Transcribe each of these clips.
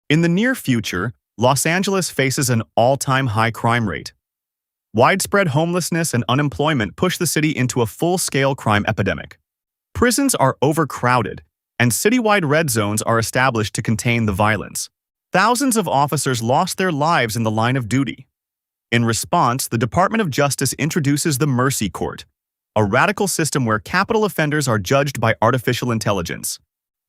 In the near future, Los Angeles faces an all-time high crime rate. Widespread homelessness and unemployment push the city into a full-scale crime epidemic. Prisons are overcrowded, and citywide red zones are established to contain the violence. Thousands of officers lost their lives in the line of duty. In response, the Department of Justice introduces the Mercy Court, a radical system where capital offenders are judged by artificial intelligence.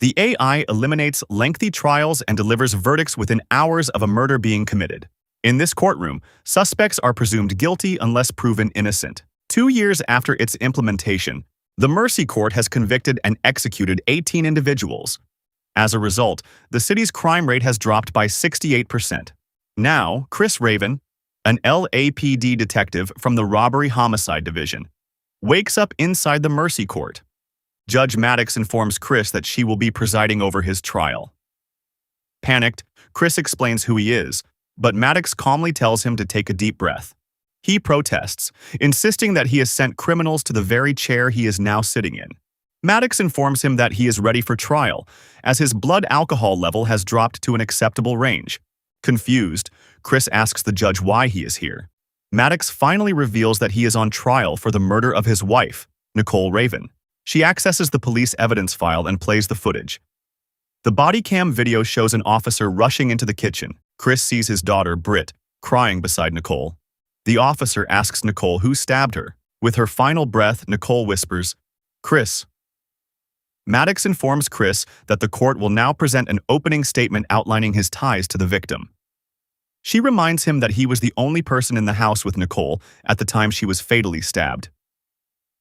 The AI eliminates lengthy trials and delivers verdicts within hours of a murder being committed. In this courtroom, suspects are presumed guilty unless proven innocent. 2 years after its implementation, the Mercy Court has convicted and executed 18 individuals. As a result, the city's crime rate has dropped by 68%. Now, Chris Raven, an LAPD detective from the Robbery Homicide Division, wakes up inside the Mercy Court. Judge Maddox informs Chris that she will be presiding over his trial. Panicked, Chris explains who he is, but Maddox calmly tells him to take a deep breath. He protests, insisting that he has sent criminals to the very chair he is now sitting in. Maddox informs him that he is ready for trial, as his blood alcohol level has dropped to an acceptable range. Confused, Chris asks the judge why he is here. Maddox finally reveals that he is on trial for the murder of his wife, Nicole Raven. She accesses the police evidence file and plays the footage. The body cam video shows an officer rushing into the kitchen. Chris sees his daughter, Britt, crying beside Nicole. The officer asks Nicole who stabbed her. With her final breath, Nicole whispers, "Chris." Maddox informs Chris that the court will now present an opening statement outlining his ties to the victim. She reminds him that he was the only person in the house with Nicole at the time she was fatally stabbed.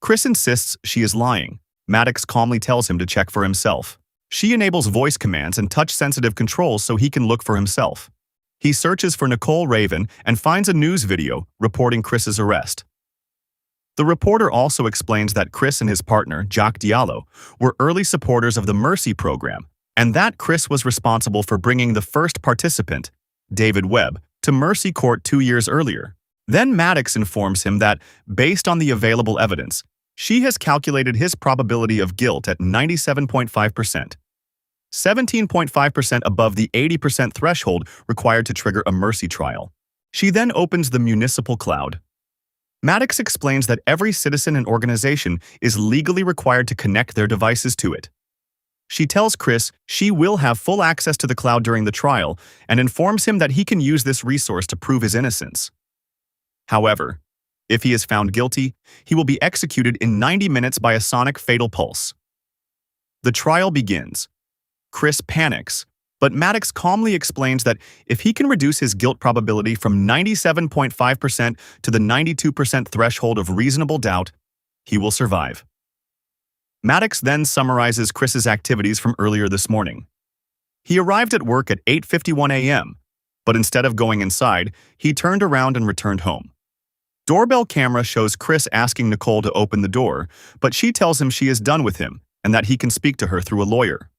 Chris insists she is lying. Maddox calmly tells him to check for himself. She enables voice commands and touch-sensitive controls so he can look for himself. He searches for Nicole Raven and finds a news video reporting Chris's arrest. The reporter also explains that Chris and his partner, Jacques Diallo, were early supporters of the Mercy program, and that Chris was responsible for bringing the first participant, David Webb, to Mercy Court 2 years earlier. Then Maddox informs him that, based on the available evidence, she has calculated his probability of guilt at 97.5%, 17.5% above the 80% threshold required to trigger a Mercy trial. She then opens the municipal cloud. Maddox explains that every citizen and organization is legally required to connect their devices to it. She tells Chris she will have full access to the cloud during the trial and informs him that he can use this resource to prove his innocence. However, if he is found guilty, he will be executed in 90 minutes by a sonic fatal pulse. The trial begins. Chris panics, but Maddox calmly explains that if he can reduce his guilt probability from 97.5% to the 92% threshold of reasonable doubt, he will survive. Maddox then summarizes Chris's activities from earlier this morning. He arrived at work at 8:51 a.m., but instead of going inside, he turned around and returned home. Doorbell camera shows Chris asking Nicole to open the door, but she tells him she is done with him and that he can speak to her through a lawyer.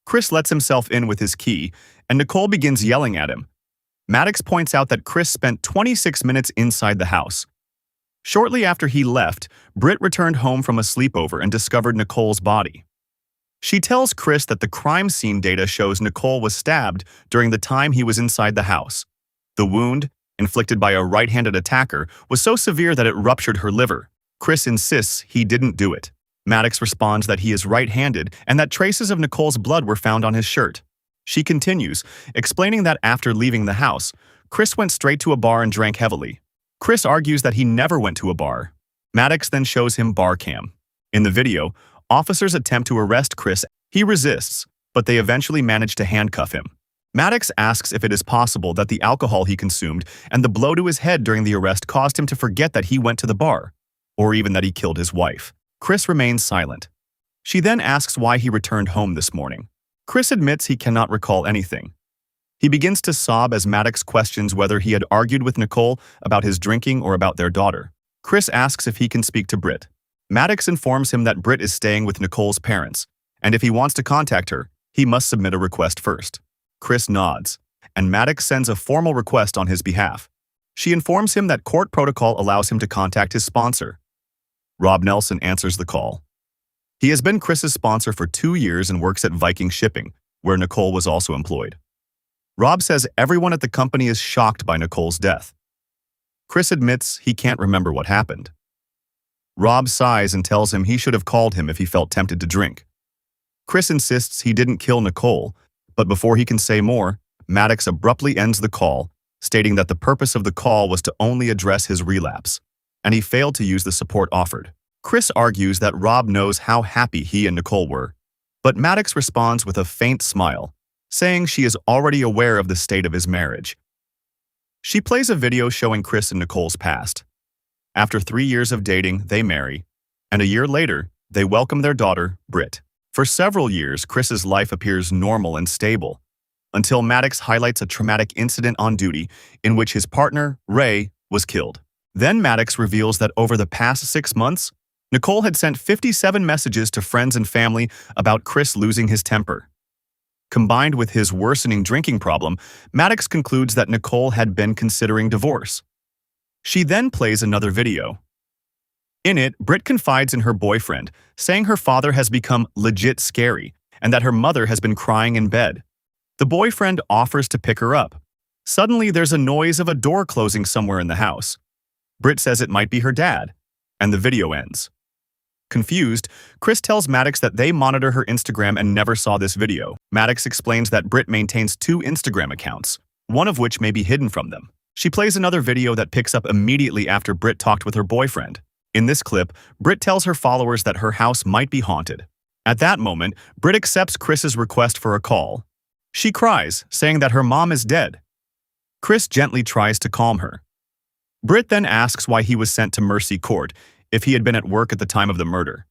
Chris lets himself in with his key, and Nicole begins yelling at him. Maddox points out that Chris spent 26 minutes inside the house. Shortly after he left, Britt returned home from a sleepover and discovered Nicole's body. She tells Chris that the crime scene data shows Nicole was stabbed during the time he was inside the house. The wound, inflicted by a right-handed attacker, was so severe that it ruptured her liver. Chris insists he didn't do it. Maddox responds that he is right-handed and that traces of Nicole's blood were found on his shirt. She continues, explaining that after leaving the house, Chris went straight to a bar and drank heavily. Chris argues that he never went to a bar. Maddox then shows him bar cam. In the video, officers attempt to arrest Chris. He resists, but they eventually manage to handcuff him. Maddox asks if it is possible that the alcohol he consumed and the blow to his head during the arrest caused him to forget that he went to the bar, or even that he killed his wife. Chris remains silent. She then asks why he returned home this morning. Chris admits he cannot recall anything. He begins to sob as Maddox questions whether he had argued with Nicole about his drinking or about their daughter. Chris asks if he can speak to Britt. Maddox informs him that Britt is staying with Nicole's parents, and if he wants to contact her, he must submit a request first. Chris nods, and Maddox sends a formal request on his behalf. She informs him that court protocol allows him to contact his sponsor. Rob Nelson answers the call. He has been Chris's sponsor for 2 years and works at Viking Shipping, where Nicole was also employed. Rob says everyone at the company is shocked by Nicole's death. Chris admits he can't remember what happened. Rob sighs and tells him he should have called him if he felt tempted to drink. Chris insists he didn't kill Nicole, but before he can say more, Maddox abruptly ends the call, stating that the purpose of the call was to only address his relapse, and he failed to use the support offered. Chris argues that Rob knows how happy he and Nicole were, but Maddox responds with a faint smile, saying she is already aware of the state of his marriage. She plays a video showing Chris and Nicole's past. After 3 years of dating, they marry, and a year later, they welcome their daughter, Britt. For several years, Chris's life appears normal and stable, until Maddox highlights a traumatic incident on duty in which his partner, Ray, was killed. Then Maddox reveals that over the past 6 months, Nicole had sent 57 messages to friends and family about Chris losing his temper. Combined with his worsening drinking problem, Maddox concludes that Nicole had been considering divorce. She then plays another video. In it, Britt confides in her boyfriend, saying her father has become legit scary and that her mother has been crying in bed. The boyfriend offers to pick her up. Suddenly, there's a noise of a door closing somewhere in the house. Britt says it might be her dad, and the video ends. Confused, Chris tells Maddox that they monitor her Instagram and never saw this video. Maddox explains that Britt maintains 2 Instagram accounts, one of which may be hidden from them. She plays another video that picks up immediately after Britt talked with her boyfriend. In this clip, Britt tells her followers that her house might be haunted. At that moment, Britt accepts Chris's request for a call. She cries, saying that her mom is dead. Chris gently tries to calm her. Britt then asks why he was sent to Mercy Court if he had been at work at the time of the murder.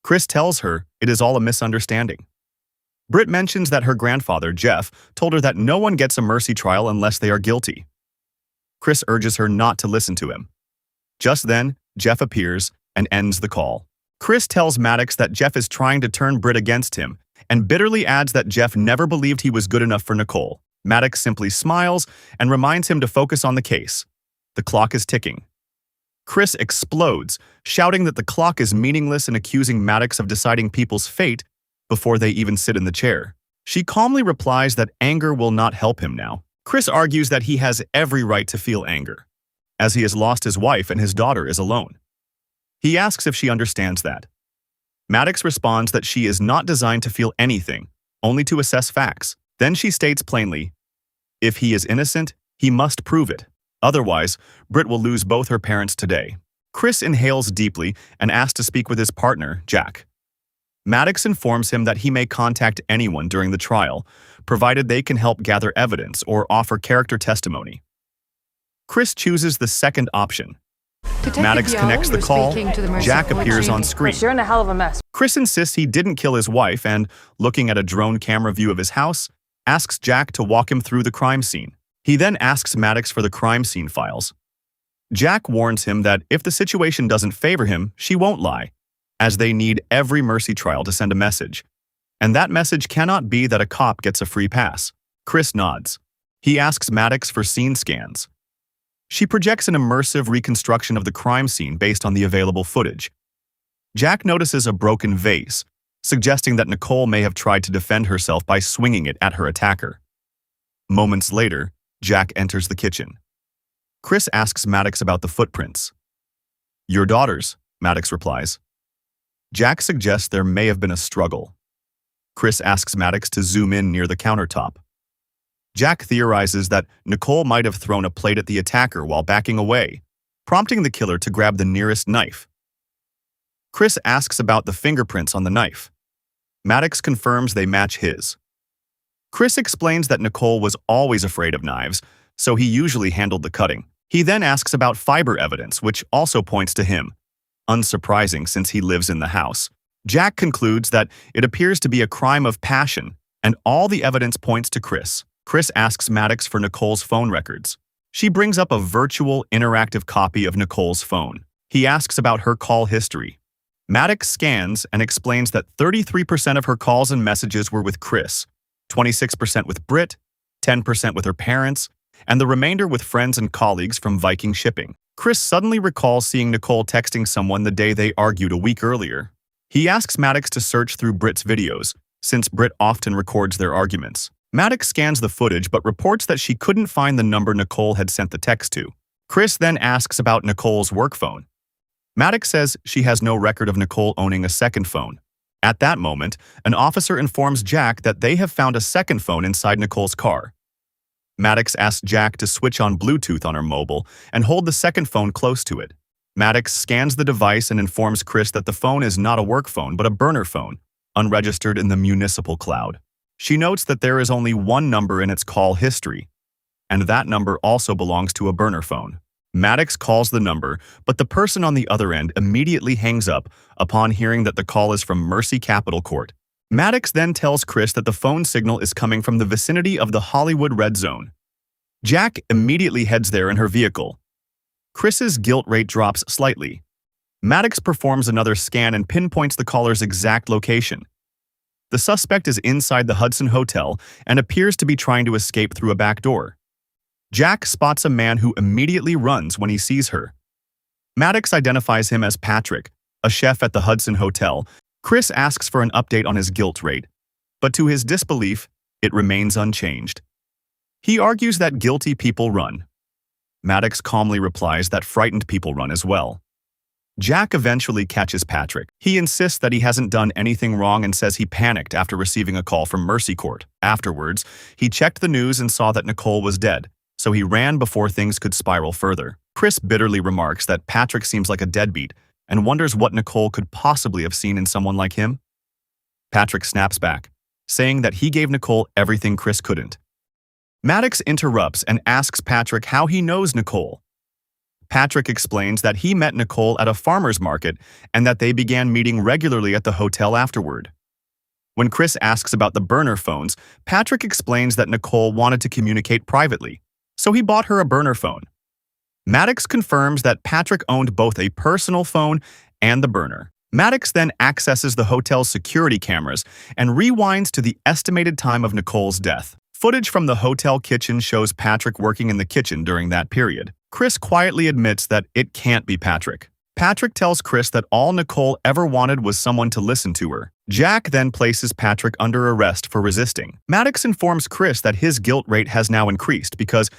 Chris tells her it is all a misunderstanding. Britt mentions that her grandfather, Jeff, told her that no one gets a mercy trial unless they are guilty. Chris urges her not to listen to him. Just then, Jeff appears and ends the call. Chris tells Maddox that Jeff is trying to turn Britt against him and bitterly adds that Jeff never believed he was good enough for Nicole. Maddox simply smiles and reminds him to focus on the case. The clock is ticking. Chris explodes, shouting that the clock is meaningless and accusing Maddox of deciding people's fate before they even sit in the chair. She calmly replies that anger will not help him now. Chris argues that he has every right to feel anger, as he has lost his wife and his daughter is alone. He asks if she understands that. Maddox responds that she is not designed to feel anything, only to assess facts. Then she states plainly, if he is innocent, he must prove it. Otherwise, Britt will lose both her parents today. Chris inhales deeply and asks to speak with his partner, Jack. Maddox informs him that he may contact anyone during the trial, provided they can help gather evidence or offer character testimony. Chris chooses the second option. Maddox connects the call. Jack appears on screen. Chris, you're in a hell of a mess. Chris insists he didn't kill his wife and, looking at a drone camera view of his house, asks Jack to walk him through the crime scene. He then asks Maddox for the crime scene files. Jack warns him that if the situation doesn't favor him, she won't lie, as they need every mercy trial to send a message. And that message cannot be that a cop gets a free pass. Chris nods. He asks Maddox for scene scans. She projects an immersive reconstruction of the crime scene based on the available footage. Jack notices a broken vase, suggesting that Nicole may have tried to defend herself by swinging it at her attacker. Moments later, Jack enters the kitchen. Chris asks Maddox about the footprints. Your daughter's, Maddox replies. Jack suggests there may have been a struggle. Chris asks Maddox to zoom in near the countertop. Jack theorizes that Nicole might have thrown a plate at the attacker while backing away, prompting the killer to grab the nearest knife. Chris asks about the fingerprints on the knife. Maddox confirms they match his. Chris explains that Nicole was always afraid of knives, so he usually handled the cutting. He then asks about fiber evidence, which also points to him. Unsurprising since he lives in the house. Jack concludes that it appears to be a crime of passion, and all the evidence points to Chris. Chris asks Maddox for Nicole's phone records. She brings up a virtual, interactive copy of Nicole's phone. He asks about her call history. Maddox scans and explains that 33% of her calls and messages were with Chris, 26% with Britt, 10% with her parents, and the remainder with friends and colleagues from Viking Shipping. Chris suddenly recalls seeing Nicole texting someone the day they argued a week earlier. He asks Maddox to search through Britt's videos, since Britt often records their arguments. Maddox scans the footage but reports that she couldn't find the number Nicole had sent the text to. Chris then asks about Nicole's work phone. Maddox says she has no record of Nicole owning a second phone. At that moment, an officer informs Jack that they have found a second phone inside Nicole's car. Maddox asks Jack to switch on Bluetooth on her mobile and hold the second phone close to it. Maddox scans the device and informs Chris that the phone is not a work phone but a burner phone, unregistered in the municipal cloud. She notes that there is only one number in its call history, and that number also belongs to a burner phone. Maddox calls the number, but the person on the other end immediately hangs up upon hearing that the call is from Mercy Capital Court. Maddox then tells Chris that the phone signal is coming from the vicinity of the Hollywood Red Zone. Jack immediately heads there in her vehicle. Chris's guilt rate drops slightly. Maddox performs another scan and pinpoints the caller's exact location. The suspect is inside the Hudson Hotel and appears to be trying to escape through a back door. Jack spots a man who immediately runs when he sees her. Maddox identifies him as Patrick, a chef at the Hudson Hotel. Chris asks for an update on his guilt rate, but to his disbelief, it remains unchanged. He argues that guilty people run. Maddox calmly replies that frightened people run as well. Jack eventually catches Patrick. He insists that he hasn't done anything wrong and says he panicked after receiving a call from Mercy Court. Afterwards, he checked the news and saw that Nicole was dead, so he ran before things could spiral further. Chris bitterly remarks that Patrick seems like a deadbeat and wonders what Nicole could possibly have seen in someone like him. Patrick snaps back, saying that he gave Nicole everything Chris couldn't. Maddox interrupts and asks Patrick how he knows Nicole. Patrick explains that he met Nicole at a farmer's market and that they began meeting regularly at the hotel afterward. When Chris asks about the burner phones, Patrick explains that Nicole wanted to communicate privately, so he bought her a burner phone. Maddox confirms that Patrick owned both a personal phone and the burner. Maddox then accesses the hotel's security cameras and rewinds to the estimated time of Nicole's death. Footage from the hotel kitchen shows Patrick working in the kitchen during that period. Chris quietly admits that it can't be Patrick. Patrick tells Chris that all Nicole ever wanted was someone to listen to her. Jack then places Patrick under arrest for resisting. Maddox informs Chris that his guilt rate has now increased because,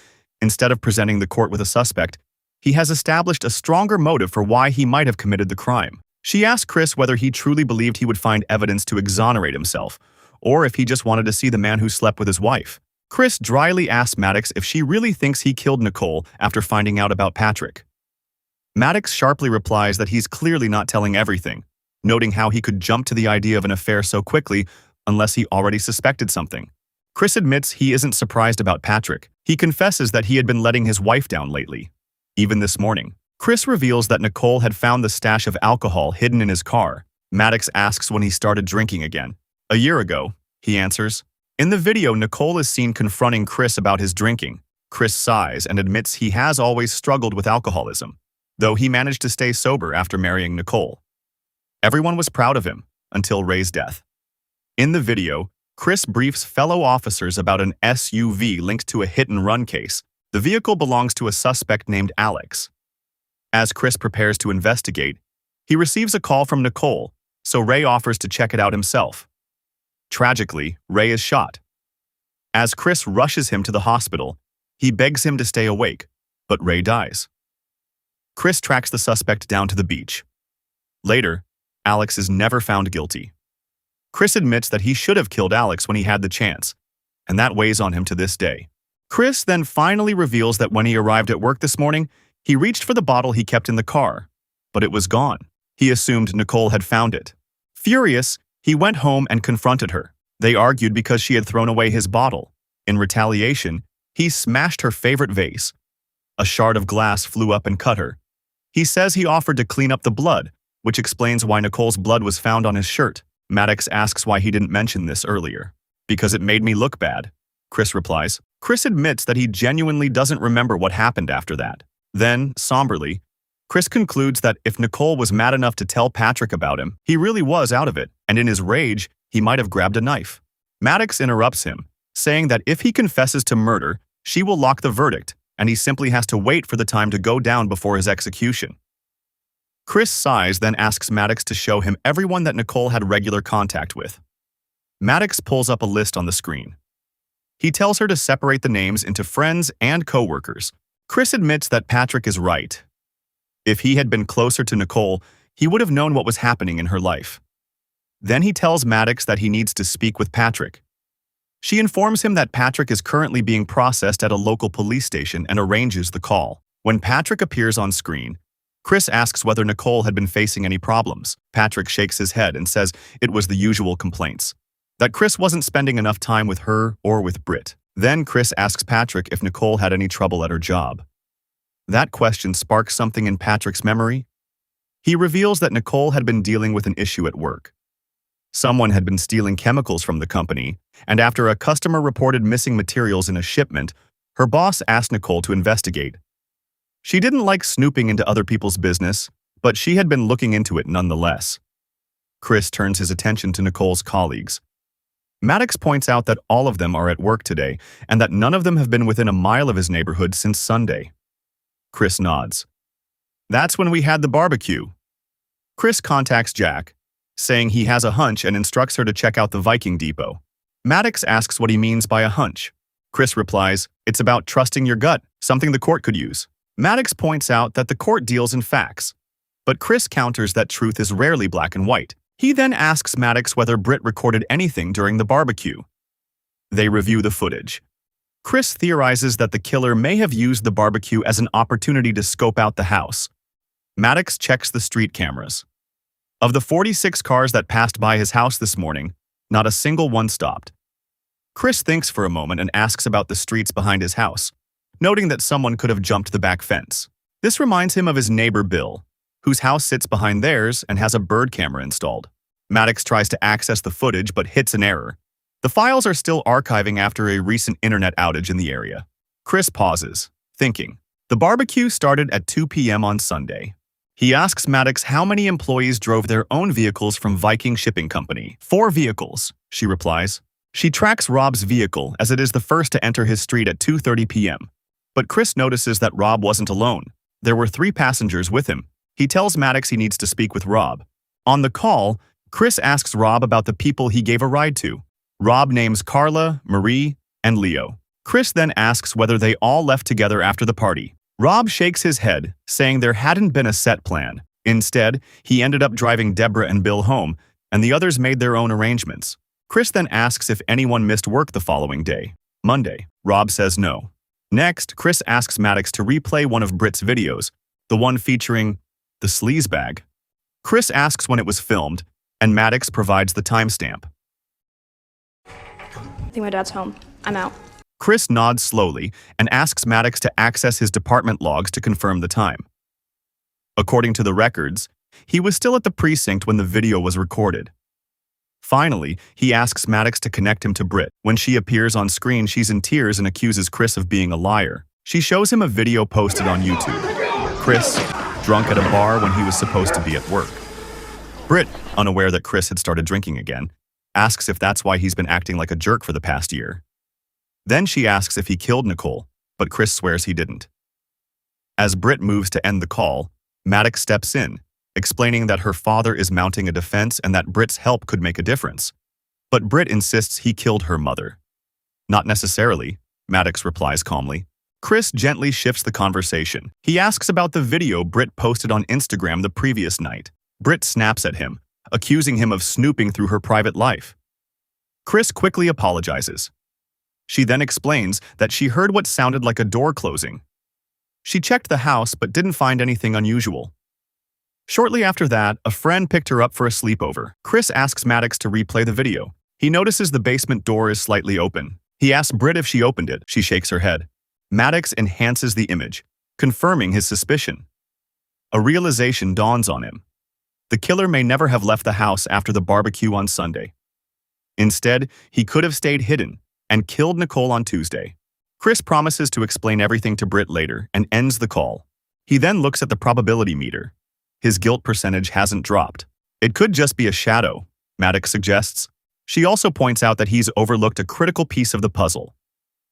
instead of presenting the court with a suspect, he has established a stronger motive for why he might have committed the crime. She asks Chris whether he truly believed he would find evidence to exonerate himself, or if he just wanted to see the man who slept with his wife. Chris dryly asks Maddox if she really thinks he killed Nicole after finding out about Patrick. Maddox sharply replies that he's clearly not telling everything, noting how he could jump to the idea of an affair so quickly unless he already suspected something. Chris admits he isn't surprised about Patrick. He confesses that he had been letting his wife down lately, even this morning. Chris reveals that Nicole had found the stash of alcohol hidden in his car. Maddox asks when he started drinking again. "A year ago," he answers. In the video, Nicole is seen confronting Chris about his drinking. Chris sighs and admits he has always struggled with alcoholism, though he managed to stay sober after marrying Nicole. Everyone was proud of him, until Reis' death. In the video, Chris briefs fellow officers about an SUV linked to a hit-and-run case. The vehicle belongs to a suspect named Alex. As Chris prepares to investigate, he receives a call from Nicole, so Ray offers to check it out himself. Tragically, Ray is shot. As Chris rushes him to the hospital, he begs him to stay awake, but Ray dies. Chris tracks the suspect down to the beach. Later, Alex is never found guilty. Chris admits that he should have killed Alex when he had the chance, and that weighs on him to this day. Chris then finally reveals that when he arrived at work this morning, he reached for the bottle he kept in the car, but it was gone. He assumed Nicole had found it. Furious, he went home and confronted her. They argued because she had thrown away his bottle. In retaliation, he smashed her favorite vase. A shard of glass flew up and cut her. He says he offered to clean up the blood, which explains why Nicole's blood was found on his shirt. Maddox asks why he didn't mention this earlier. "Because it made me look bad," Chris replies. Chris admits that he genuinely doesn't remember what happened after that. Then, somberly, Chris concludes that if Nicole was mad enough to tell Patrick about him, he really was out of it, and in his rage, he might have grabbed a knife. Maddox interrupts him, saying that if he confesses to murder, she will lock the verdict, and he simply has to wait for the time to go down before his execution. Chris sighs, then asks Maddox to show him everyone that Nicole had regular contact with. Maddox pulls up a list on the screen. He tells her to separate the names into friends and co-workers. Chris admits that Patrick is right. If he had been closer to Nicole, he would have known what was happening in her life. Then he tells Maddox that he needs to speak with Patrick. She informs him that Patrick is currently being processed at a local police station and arranges the call. When Patrick appears on screen, Chris asks whether Nicole had been facing any problems. Patrick shakes his head and says it was the usual complaints, that Chris wasn't spending enough time with her or with Britt. Then Chris asks Patrick if Nicole had any trouble at her job. That question sparks something in Patrick's memory. He reveals that Nicole had been dealing with an issue at work. Someone had been stealing chemicals from the company, and after a customer reported missing materials in a shipment, her boss asked Nicole to investigate. She didn't like snooping into other people's business, but she had been looking into it nonetheless. Chris turns his attention to Nicole's colleagues. Maddox points out that all of them are at work today and that none of them have been within a mile of his neighborhood since Sunday. Chris nods. That's when we had the barbecue. Chris contacts Jack, saying he has a hunch and instructs her to check out the Viking depot. Maddox asks what he means by a hunch. Chris replies, it's about trusting your gut, something the court could use. Maddox points out that the court deals in facts, but Chris counters that truth is rarely black and white. He then asks Maddox whether Britt recorded anything during the barbecue. They review the footage. Chris theorizes that the killer may have used the barbecue as an opportunity to scope out the house. Maddox checks the street cameras. Of the 46 cars that passed by his house this morning, not a single one stopped. Chris thinks for a moment and asks about the streets behind his house, noting that someone could have jumped the back fence. This reminds him of his neighbor Bill, whose house sits behind theirs and has a bird camera installed. Maddox tries to access the footage but hits an error. The files are still archiving after a recent internet outage in the area. Chris pauses, thinking. The barbecue started at 2 p.m. on Sunday. He asks Maddox how many employees drove their own vehicles from Viking Shipping Company. 4 vehicles, she replies. She tracks Rob's vehicle as it is the first to enter his street at 2:30 p.m. But Chris notices that Rob wasn't alone. There were 3 passengers with him. He tells Maddox he needs to speak with Rob. On the call, Chris asks Rob about the people he gave a ride to. Rob names Carla, Marie, and Leo. Chris then asks whether they all left together after the party. Rob shakes his head, saying there hadn't been a set plan. Instead, he ended up driving Deborah and Bill home, and the others made their own arrangements. Chris then asks if anyone missed work the following day, Monday. Rob says no. Next, Chris asks Maddox to replay one of Britt's videos, the one featuring the sleaze bag. Chris asks when it was filmed, and Maddox provides the timestamp. I think my dad's home. I'm out. Chris nods slowly and asks Maddox to access his department logs to confirm the time. According to the records, he was still at the precinct when the video was recorded. Finally, he asks Maddox to connect him to Britt. When she appears on screen, she's in tears and accuses Chris of being a liar. She shows him a video posted on YouTube. Chris, drunk at a bar when he was supposed to be at work. Britt, unaware that Chris had started drinking again, asks if that's why he's been acting like a jerk for the past year. Then she asks if he killed Nicole, but Chris swears he didn't. As Britt moves to end the call, Maddox steps in, explaining that her father is mounting a defense and that Britt's help could make a difference. But Britt insists he killed her mother. Not necessarily, Maddox replies calmly. Chris gently shifts the conversation. He asks about the video Britt posted on Instagram the previous night. Britt snaps at him, accusing him of snooping through her private life. Chris quickly apologizes. She then explains that she heard what sounded like a door closing. She checked the house but didn't find anything unusual. Shortly after that, a friend picked her up for a sleepover. Chris asks Maddox to replay the video. He notices the basement door is slightly open. He asks Britt if she opened it. She shakes her head. Maddox enhances the image, confirming his suspicion. A realization dawns on him. The killer may never have left the house after the barbecue on Sunday. Instead, he could have stayed hidden and killed Nicole on Tuesday. Chris promises to explain everything to Britt later and ends the call. He then looks at the probability meter. His guilt percentage hasn't dropped. It could just be a shadow, Maddox suggests. She also points out that he's overlooked a critical piece of the puzzle.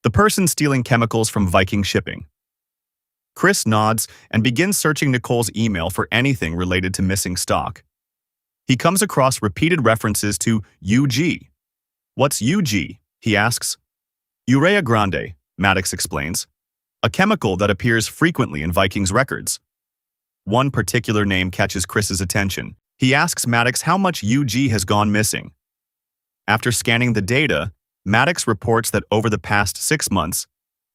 The person stealing chemicals from Viking Shipping. Chris nods and begins searching Nicole's email for anything related to missing stock. He comes across repeated references to UG. What's UG? He asks. Urea grande, Maddox explains, a chemical that appears frequently in Vikings records. One particular name catches Chris's attention. He asks Maddox how much UG has gone missing. After scanning the data, Maddox reports that over the past 6 months,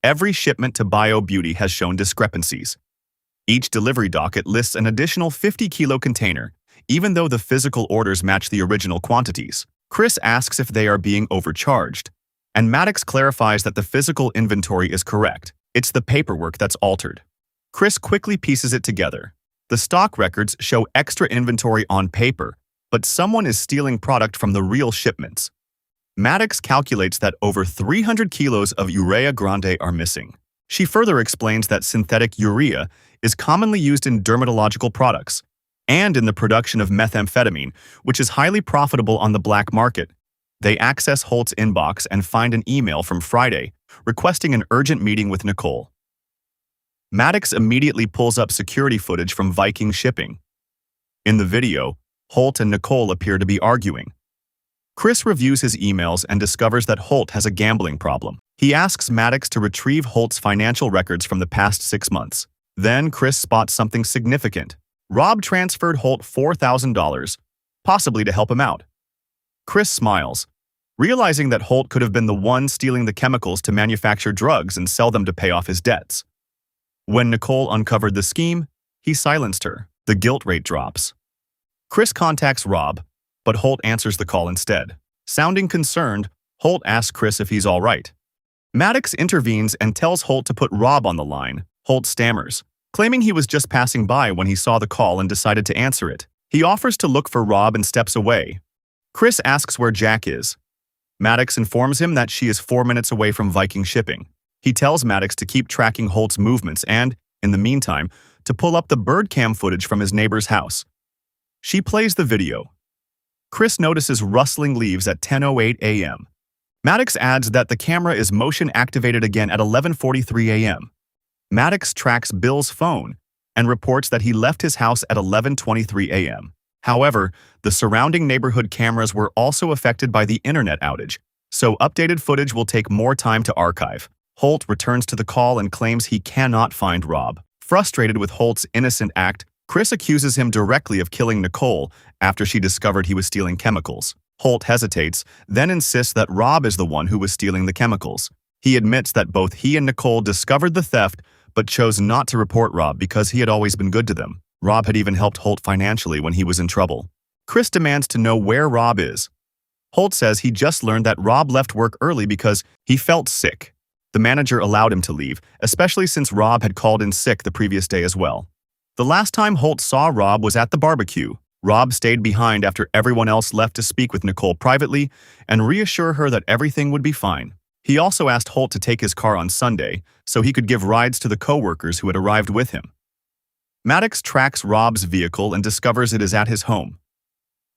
every shipment to Bio Beauty has shown discrepancies. Each delivery docket lists an additional 50-kilo container, even though the physical orders match the original quantities. Chris asks if they are being overcharged, and Maddox clarifies that the physical inventory is correct. It's the paperwork that's altered. Chris quickly pieces it together. The stock records show extra inventory on paper, but someone is stealing product from the real shipments. Maddox calculates that over 300 kilos of urea grande are missing. She further explains that synthetic urea is commonly used in dermatological products and in the production of methamphetamine, which is highly profitable on the black market. They access Holt's inbox and find an email from Friday requesting an urgent meeting with Nicole. Maddox immediately pulls up security footage from Viking shipping. In the video, Holt and Nicole appear to be arguing. Chris reviews his emails and discovers that Holt has a gambling problem. He asks Maddox to retrieve Holt's financial records from the past 6 months. Then Chris spots something significant. Rob transferred Holt $4,000, possibly to help him out. Chris smiles, realizing that Holt could have been the one stealing the chemicals to manufacture drugs and sell them to pay off his debts. When Nicole uncovered the scheme, he silenced her. The guilt rate drops. Chris contacts Rob, but Holt answers the call instead. Sounding concerned, Holt asks Chris if he's all right. Maddox intervenes and tells Holt to put Rob on the line. Holt stammers, claiming he was just passing by when he saw the call and decided to answer it. He offers to look for Rob and steps away. Chris asks where Jack is. Maddox informs him that she is 4 minutes away from Viking shipping. He tells Maddox to keep tracking Holt's movements and, in the meantime, to pull up the bird cam footage from his neighbor's house. She plays the video. Chris notices rustling leaves at 10:08 a.m. Maddox adds that the camera is motion activated again at 11:43 a.m. Maddox tracks Bill's phone and reports that he left his house at 11:23 a.m. However, the surrounding neighborhood cameras were also affected by the internet outage, so updated footage will take more time to archive. Holt returns to the call and claims he cannot find Rob. Frustrated with Holt's innocent act, Chris accuses him directly of killing Nicole after she discovered he was stealing chemicals. Holt hesitates, then insists that Rob is the one who was stealing the chemicals. He admits that both he and Nicole discovered the theft, but chose not to report Rob because he had always been good to them. Rob had even helped Holt financially when he was in trouble. Chris demands to know where Rob is. Holt says he just learned that Rob left work early because he felt sick. The manager allowed him to leave, especially since Rob had called in sick the previous day as well. The last time Holt saw Rob was at the barbecue. Rob stayed behind after everyone else left to speak with Nicole privately and reassure her that everything would be fine. He also asked Holt to take his car on Sunday so he could give rides to the co-workers who had arrived with him. Maddox tracks Rob's vehicle and discovers it is at his home.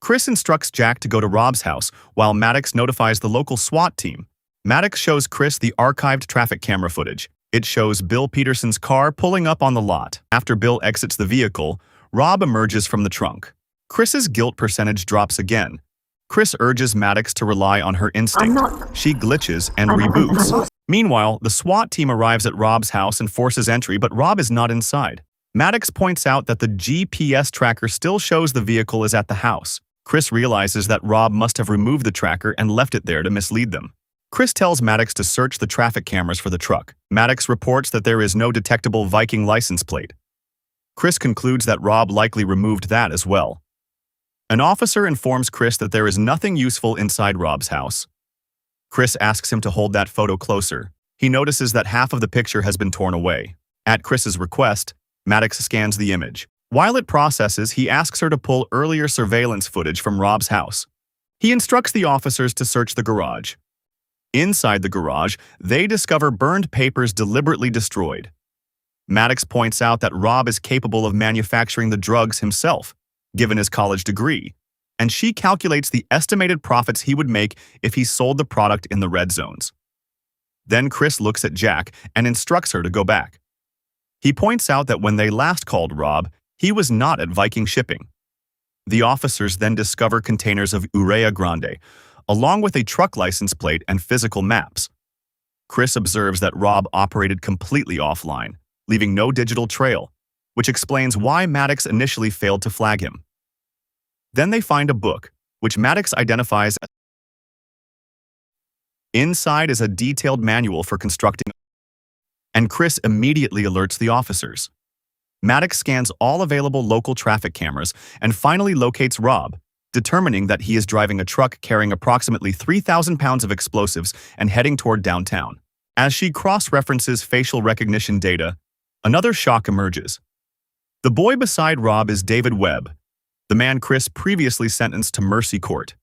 Chris instructs Jack to go to Rob's house while Maddox notifies the local SWAT team. Maddox shows Chris the archived traffic camera footage. It shows Bill Peterson's car pulling up on the lot. After Bill exits the vehicle, Rob emerges from the trunk. Chris's guilt percentage drops again. Chris urges Maddox to rely on her instinct. She glitches and reboots. Meanwhile, the SWAT team arrives at Rob's house and forces entry, but Rob is not inside. Maddox points out that the GPS tracker still shows the vehicle is at the house. Chris realizes that Rob must have removed the tracker and left it there to mislead them. Chris tells Maddox to search the traffic cameras for the truck. Maddox reports that there is no detectable Viking license plate. Chris concludes that Rob likely removed that as well. An officer informs Chris that there is nothing useful inside Rob's house. Chris asks him to hold that photo closer. He notices that half of the picture has been torn away. At Chris's request, Maddox scans the image. While it processes, he asks her to pull earlier surveillance footage from Rob's house. He instructs the officers to search the garage. Inside the garage, they discover burned papers deliberately destroyed. Maddox points out that Rob is capable of manufacturing the drugs himself, given his college degree, and she calculates the estimated profits he would make if he sold the product in the red zones. Then Chris looks at Jack and instructs her to go back. He points out that when they last called Rob, he was not at Viking shipping. The officers then discover containers of urea grande, along with a truck license plate and physical maps. Chris observes that Rob operated completely offline, leaving no digital trail, which explains why Maddox initially failed to flag him. Then they find a book, which Maddox identifies as. Inside is a detailed manual for constructing, and Chris immediately alerts the officers. Maddox scans all available local traffic cameras and finally locates Rob, determining that he is driving a truck carrying approximately 3,000 pounds of explosives and heading toward downtown. As she cross-references facial recognition data, another shock emerges. The boy beside Rob is David Webb, the man Chris previously sentenced to Mercy Court.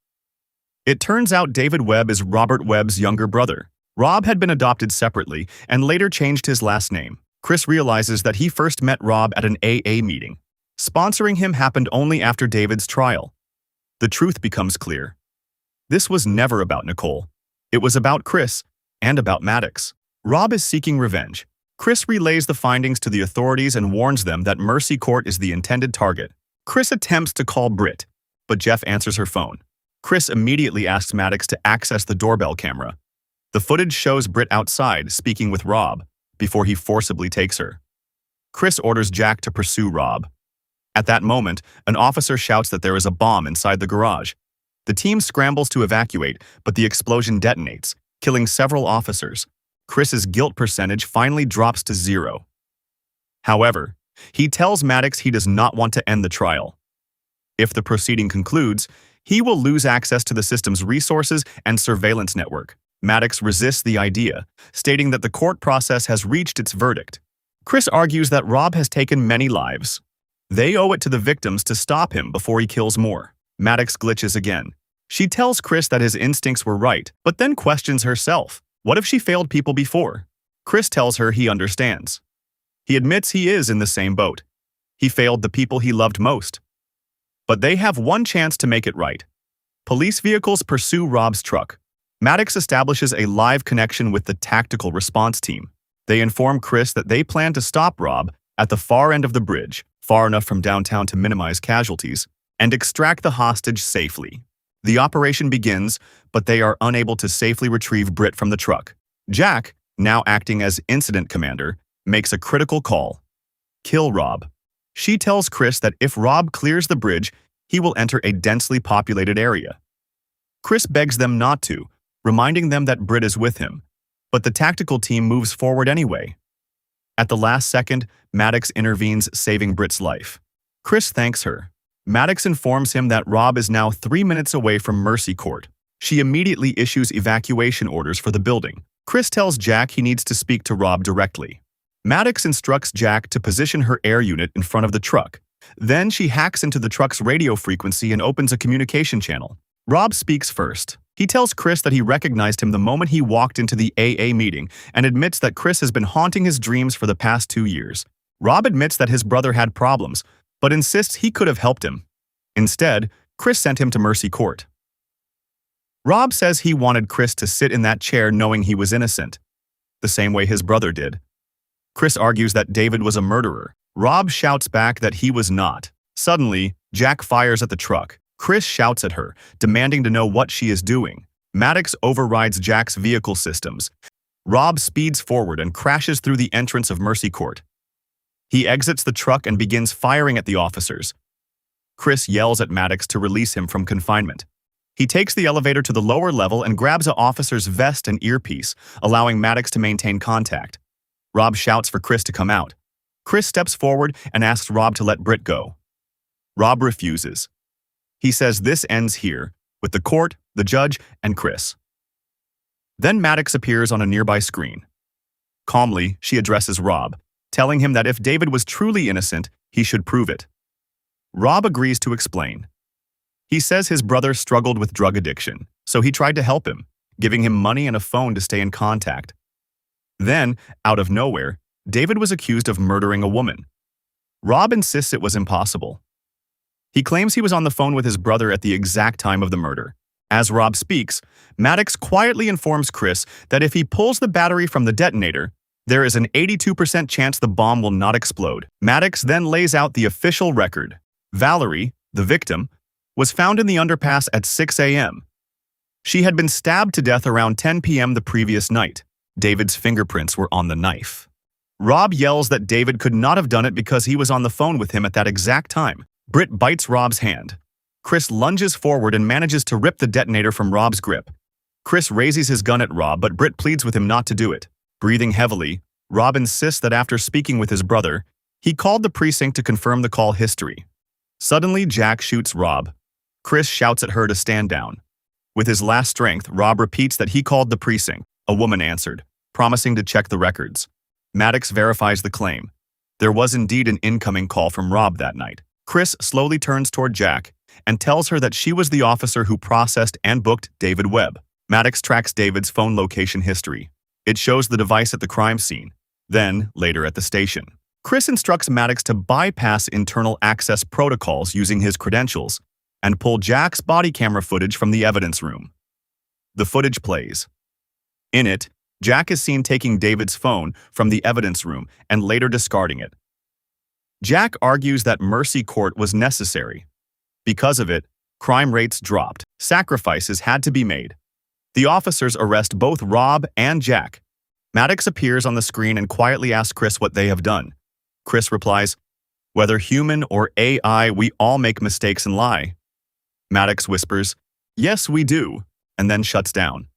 It turns out David Webb is Robert Webb's younger brother. Rob had been adopted separately and later changed his last name. Chris realizes that he first met Rob at an AA meeting. Sponsoring him happened only after David's trial. The truth becomes clear. This was never about Nicole. It was about Chris and about Maddox. Rob is seeking revenge. Chris relays the findings to the authorities and warns them that Mercy Court is the intended target. Chris attempts to call Britt, but Jeff answers her phone. Chris immediately asks Maddox to access the doorbell camera. The footage shows Britt outside speaking with Rob before he forcibly takes her. Chris orders Jack to pursue Rob. At that moment, an officer shouts that there is a bomb inside the garage. The team scrambles to evacuate, but the explosion detonates, killing several officers. Chris's guilt percentage finally drops to 0. However, he tells Maddox he does not want to end the trial. If the proceeding concludes, he will lose access to the system's resources and surveillance network. Maddox resists the idea, stating that the court process has reached its verdict. Chris argues that Rob has taken many lives. They owe it to the victims to stop him before he kills more. Maddox glitches again. She tells Chris that his instincts were right, but then questions herself. What if she failed people before? Chris tells her he understands. He admits he is in the same boat. He failed the people he loved most. But they have one chance to make it right. Police vehicles pursue Rob's truck. Maddox establishes a live connection with the tactical response team. They inform Chris that they plan to stop Rob at the far end of the bridge, far enough from downtown to minimize casualties, and extract the hostage safely. The operation begins, but they are unable to safely retrieve Britt from the truck. Jack, now acting as incident commander, makes a critical call. Kill Rob. She tells Chris that if Rob clears the bridge, he will enter a densely populated area. Chris begs them not to, reminding them that Britt is with him, but the tactical team moves forward anyway. At the last second, Maddox intervenes, saving Britt's life. Chris thanks her. Maddox informs him that Rob is now 3 minutes away from Mercy Court. She immediately issues evacuation orders for the building. Chris tells Jack he needs to speak to Rob directly. Maddox instructs Jack to position her air unit in front of the truck. Then she hacks into the truck's radio frequency and opens a communication channel. Rob speaks first. He tells Chris that he recognized him the moment he walked into the AA meeting and admits that Chris has been haunting his dreams for the past 2 years. Rob admits that his brother had problems, but insists he could have helped him. Instead, Chris sent him to Mercy Court. Rob says he wanted Chris to sit in that chair knowing he was innocent, the same way his brother did. Chris argues that David was a murderer. Rob shouts back that he was not. Suddenly, Jack fires at the truck. Chris shouts at her, demanding to know what she is doing. Maddox overrides Jack's vehicle systems. Rob speeds forward and crashes through the entrance of Mercy Court. He exits the truck and begins firing at the officers. Chris yells at Maddox to release him from confinement. He takes the elevator to the lower level and grabs an officer's vest and earpiece, allowing Maddox to maintain contact. Rob shouts for Chris to come out. Chris steps forward and asks Rob to let Britt go. Rob refuses. He says this ends here, with the court, the judge, and Chris. Then Maddox appears on a nearby screen. Calmly, she addresses Rob, telling him that if David was truly innocent, he should prove it. Rob agrees to explain. He says his brother struggled with drug addiction, so he tried to help him, giving him money and a phone to stay in contact. Then, out of nowhere, David was accused of murdering a woman. Rob insists it was impossible. He claims he was on the phone with his brother at the exact time of the murder. As Rob speaks, Maddox quietly informs Chris that if he pulls the battery from the detonator, there is an 82% chance the bomb will not explode. Maddox then lays out the official record. Valerie, the victim, was found in the underpass at 6 a.m. She had been stabbed to death around 10 p.m. the previous night. David's fingerprints were on the knife. Rob yells that David could not have done it because he was on the phone with him at that exact time. Britt bites Rob's hand. Chris lunges forward and manages to rip the detonator from Rob's grip. Chris raises his gun at Rob, but Britt pleads with him not to do it. Breathing heavily, Rob insists that after speaking with his brother, he called the precinct to confirm the call history. Suddenly, Jack shoots Rob. Chris shouts at her to stand down. With his last strength, Rob repeats that he called the precinct. A woman answered, promising to check the records. Maddox verifies the claim. There was indeed an incoming call from Rob that night. Chris slowly turns toward Jack and tells her that she was the officer who processed and booked David Webb. Maddox tracks David's phone location history. It shows the device at the crime scene, then later at the station. Chris instructs Maddox to bypass internal access protocols using his credentials and pull Jack's body camera footage from the evidence room. The footage plays. In it, Jack is seen taking David's phone from the evidence room and later discarding it. Jack argues that Mercy Court was necessary. Because of it, crime rates dropped. Sacrifices had to be made. The officers arrest both Rob and Jack. Maddox appears on the screen and quietly asks Chris what they have done. Chris replies, "Whether human or AI, we all make mistakes and lie." Maddox whispers, "Yes, we do," and then shuts down.